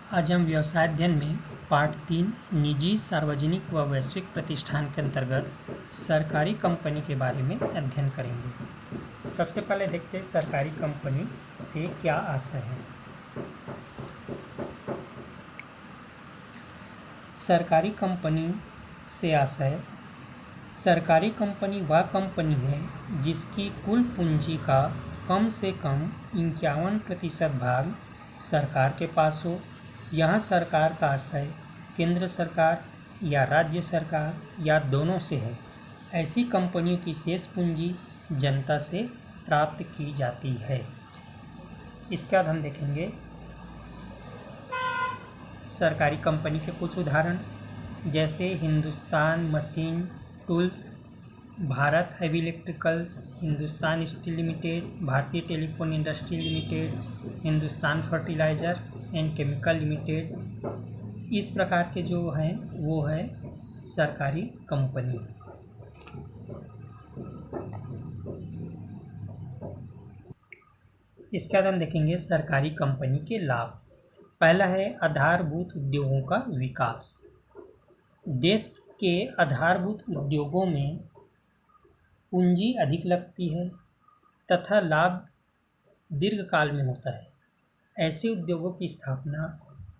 आज हम व्यवसाय अध्ययन में पाठ 3 निजी, सार्वजनिक व वैश्विक प्रतिष्ठान के अंतर्गत सरकारी कंपनी के बारे में अध्ययन करेंगे। सबसे पहले देखते हैं सरकारी कंपनी से क्या आशय है। सरकारी कंपनी से आशय: सरकारी कंपनी वह कंपनी है जिसकी कुल पूंजी का कम से कम 51% भाग सरकार के पास हो। यहाँ सरकार का आशय केंद्र सरकार या राज्य सरकार या दोनों से है। ऐसी कंपनियों की शेष पूंजी जनता से प्राप्त की जाती है। इसके बाद हम देखेंगे सरकारी कंपनी के कुछ उदाहरण, जैसे Hindustan machine tools, Bharat heavy electricals, Hindustan steel limited, Bharatiya telephone industry limited, Hindustan fertilizer and chemical limited. इस प्रकार के जो हैं वो है सरकारी कंपनी। इसके बाद हम देखेंगे सरकारी कंपनी के लाभ। पहला है आधारभूत उद्योगों का विकास। देश के आधारभूत उद्योगों में पूंजी अधिक लगती है तथा लाभ दीर्घकाल में होता है। ऐसे उद्योगों की स्थापना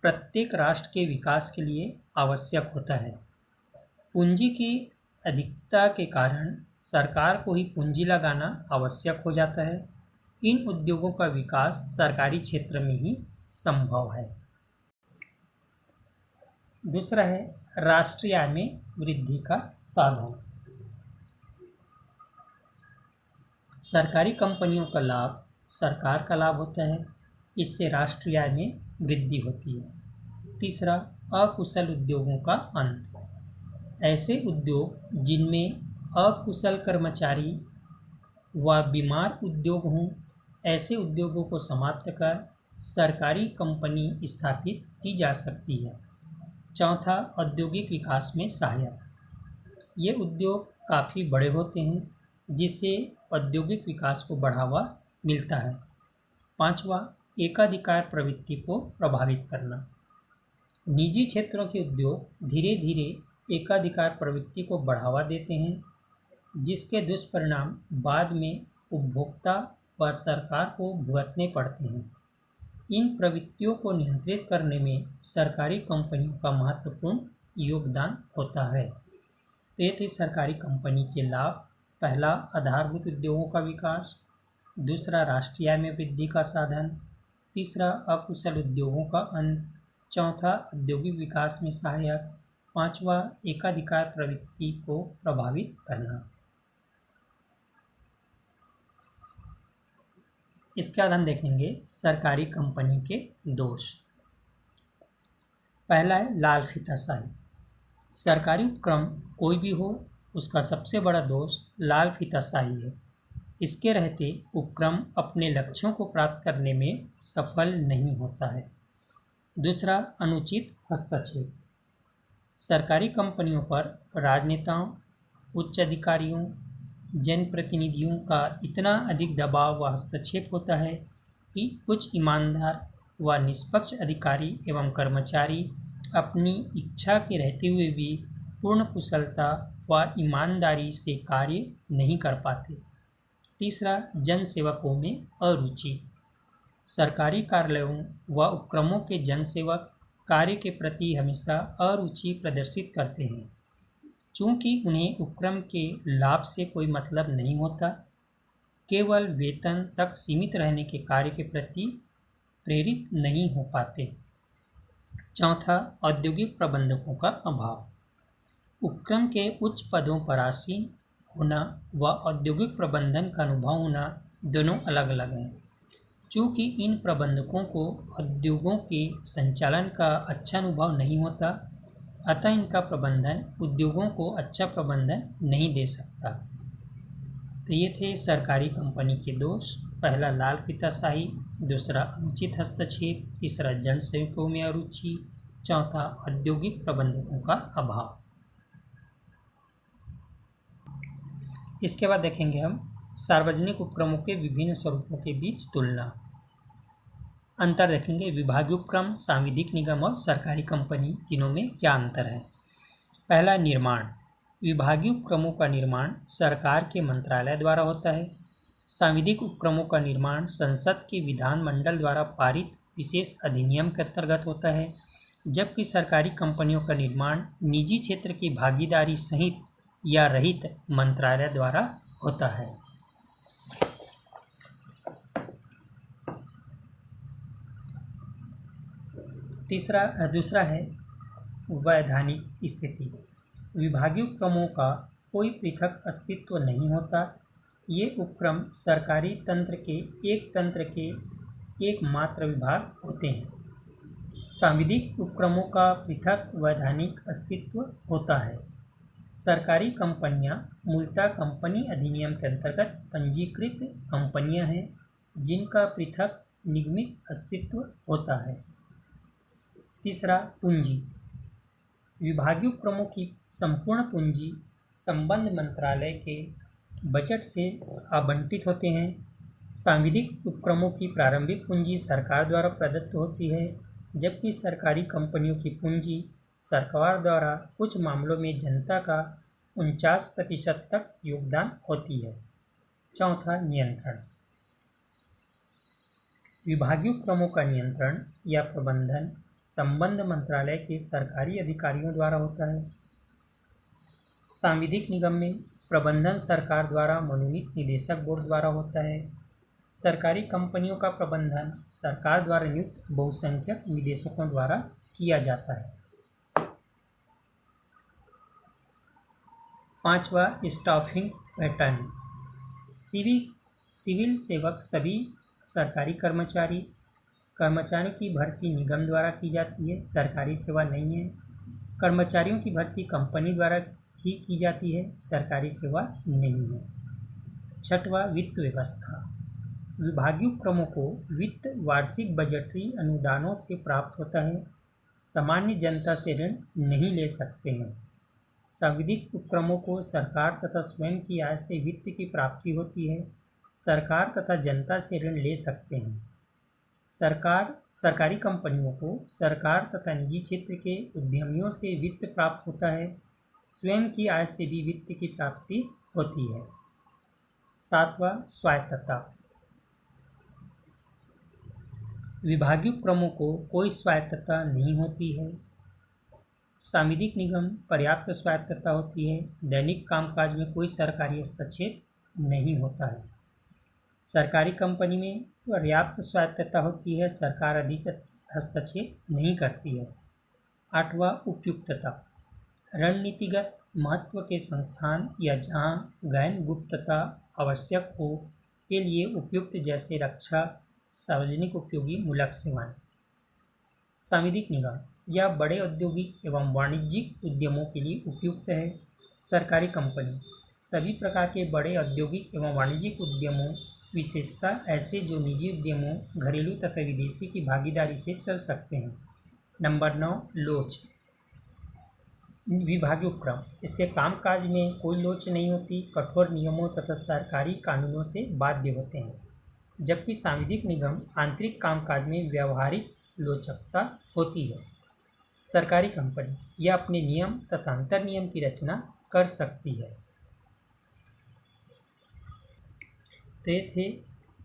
प्रत्येक राष्ट्र के विकास के लिए आवश्यक होता है। पूंजी की अधिकता के कारण सरकार को ही पूंजी लगाना आवश्यक हो जाता है। इन उद्योगों का विकास सरकारी क्षेत्र में ही संभव है। दूसरा है राष्ट्रीय आय में वृद्धि का साधन। सरकारी कंपनियों का लाभ सरकार का लाभ होता है, इससे राष्ट्रीय आय में वृद्धि होती है। तीसरा अकुशल उद्योगों का अंत। ऐसे उद्योग जिनमें अकुशल कर्मचारी व बीमार उद्योग हों, ऐसे उद्योगों को समाप्त कर सरकारी कंपनी स्थापित की जा सकती है। चौथा औद्योगिक विकास में सहायक। ये उद्योग काफ़ी बड़े होते हैं जिससे औद्योगिक विकास को बढ़ावा मिलता है। पांचवा एकाधिकार प्रवृत्ति को प्रभावित करना। निजी क्षेत्रों के उद्योग धीरे धीरे एकाधिकार प्रवृत्ति को बढ़ावा देते हैं, जिसके दुष्परिणाम बाद में उपभोक्ता व सरकार को भुगतने पड़ते हैं। इन प्रवृत्तियों को नियंत्रित करने में सरकारी कंपनियों का महत्वपूर्ण योगदान होता है। तो ये थे सरकारी कंपनी के लाभ। पहला आधारभूत उद्योगों का विकास, दूसरा राष्ट्रीय आय में वृद्धि का साधन, तीसरा अकुशल उद्योगों का अंत, चौथा औद्योगिक विकास में सहायक, पांचवा एकाधिकार प्रवृत्ति को प्रभावित करना। इसके बाद हम देखेंगे सरकारी कंपनी के दोष। पहला है लाल फीताशाही। सरकारी उपक्रम कोई भी हो, उसका सबसे बड़ा दोष लाल फीताशाही है। इसके रहते उपक्रम अपने लक्ष्यों को प्राप्त करने में सफल नहीं होता है। दूसरा अनुचित हस्तक्षेप। सरकारी कंपनियों पर राजनेताओं, उच्च अधिकारियों, जनप्रतिनिधियों का इतना अधिक दबाव व हस्तक्षेप होता है कि कुछ ईमानदार व निष्पक्ष अधिकारी एवं कर्मचारी अपनी इच्छा के रहते हुए भी पूर्ण कुशलता व ईमानदारी से कार्य नहीं कर पाते। तीसरा जनसेवकों में अरुचि। सरकारी कार्यालयों व उपक्रमों के जनसेवक कार्य के प्रति हमेशा अरुचि प्रदर्शित करते हैं, चूँकि उन्हें उपक्रम के लाभ से कोई मतलब नहीं होता, केवल वेतन तक सीमित रहने के कार्य के प्रति प्रेरित नहीं हो पाते। चौथा औद्योगिक प्रबंधकों का अभाव। उपक्रम के उच्च पदों पर आसीन होना व औद्योगिक प्रबंधन का अनुभव होना दोनों अलग अलग हैं। चूँकि इन प्रबंधकों को उद्योगों के संचालन का अच्छा अनुभव नहीं होता, अतः इनका प्रबंधन उद्योगों को अच्छा प्रबंधन नहीं दे सकता। तो ये थे सरकारी कंपनी के दोष। पहला लाल फीताशाही, दूसरा अनुचित हस्तक्षेप, तीसरा जनसेवकों में अरुचि, चौथा औद्योगिक प्रबंधकों का अभाव। इसके बाद देखेंगे हम सार्वजनिक उपक्रमों के विभिन्न स्वरूपों के बीच तुलना। अंतर देखेंगे, विभागीय उपक्रम, सांविधिक निगम और सरकारी कंपनी, तीनों में क्या अंतर है। पहला, निर्माण। विभागीय उपक्रमों का निर्माण सरकार के मंत्रालय द्वारा होता है। सांविधिक उपक्रमों का निर्माण संसद के विधानमंडल द्वारा पारित विशेष अधिनियम के अंतर्गत होता है, जबकि सरकारी कंपनियों का निर्माण निजी क्षेत्र की भागीदारी सहित या रहित मंत्रालय द्वारा होता है। दूसरा है वैधानिक स्थिति। विभागीय उपक्रमों का कोई पृथक अस्तित्व नहीं होता। ये उपक्रम सरकारी तंत्र के एकमात्र विभाग होते हैं। सांविधिक उपक्रमों का पृथक वैधानिक अस्तित्व होता है। सरकारी कंपनियां मूलतः कंपनी अधिनियम के अंतर्गत पंजीकृत कंपनियां हैं, जिनका पृथक निगमित अस्तित्व होता है। तीसरा, पूंजी। विभागीय उपक्रमों की संपूर्ण पूंजी संबद्ध मंत्रालय के बजट से आवंटित होते हैं। सांविधिक उपक्रमों की प्रारंभिक पूंजी सरकार द्वारा प्रदत्त होती है, जबकि सरकारी कंपनियों की पूंजी सरकार द्वारा कुछ मामलों में जनता का 49% तक योगदान होती है। चौथा, नियंत्रण। विभागीय उपक्रमों का नियंत्रण या प्रबंधन संबद्ध मंत्रालय के सरकारी अधिकारियों द्वारा होता है। सांविधिक निगम में प्रबंधन सरकार द्वारा मनोनीत निदेशक बोर्ड द्वारा होता है। सरकारी कंपनियों का प्रबंधन सरकार द्वारा नियुक्त बहुसंख्यक निदेशकों द्वारा किया जाता है। पांचवा, स्टाफिंग पैटर्न। सिविल सेवक सभी सरकारी कर्मचारियों की भर्ती निगम द्वारा की जाती है, सरकारी सेवा नहीं है। कर्मचारियों की भर्ती कंपनी द्वारा ही की जाती है, सरकारी सेवा नहीं है। छठवां, वित्त व्यवस्था। विभागीय उपक्रमों को वित्त वार्षिक बजटरी अनुदानों से प्राप्त होता है। सामान्य जनता से ऋण नहीं ले सकते हैं। सांविधिक उपक्रमों को सरकार तथा स्वयं की आय से वित्त की प्राप्ति होती है। सरकार तथा जनता से ऋण ले सकते हैं। सरकारी कंपनियों को सरकार तथा निजी क्षेत्र के उद्यमियों से वित्त प्राप्त होता है। स्वयं की आय से भी वित्त की प्राप्ति होती है। सातवां, स्वायत्तता। विभागीय उपक्रमों को कोई स्वायत्तता नहीं होती है। सांविधिक निगम पर्याप्त स्वायत्तता होती है। दैनिक कामकाज में कोई सरकारी हस्तक्षेप नहीं होता है। सरकारी कंपनी में पर्याप्त स्वायत्तता होती है, सरकार अधिक हस्तक्षेप नहीं करती है। आठवां, उपयुक्तता। रणनीतिगत महत्व के संस्थान या जहां गहन गुप्तता आवश्यक हो के लिए उपयुक्त, जैसे रक्षा, सार्वजनिक उपयोगी मूलक सेवाएं। सांविधिक निगम या बड़े औद्योगिक एवं वाणिज्यिक उद्यमों के लिए उपयुक्त है। सरकारी कंपनी सभी प्रकार के बड़े औद्योगिक एवं वाणिज्यिक उद्यमों, विशेषता ऐसे जो निजी उद्यमों, घरेलू तथा विदेशी की भागीदारी से चल सकते हैं। नंबर 9, लोच। विभागीय उपक्रम, इसके कामकाज में कोई लोच नहीं होती, कठोर नियमों तथा सरकारी कानूनों से बाध्य होते हैं, जबकि सांविधिक निगम आंतरिक कामकाज में व्यावहारिक लोचकता होती है। सरकारी कंपनी यह अपने नियम तथा अंतर नियम की रचना कर सकती है। तो ये थे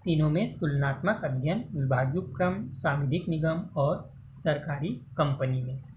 तीनों में तुलनात्मक अध्ययन, विभागीय उपक्रम, सांविधिक निगम और सरकारी कंपनी में।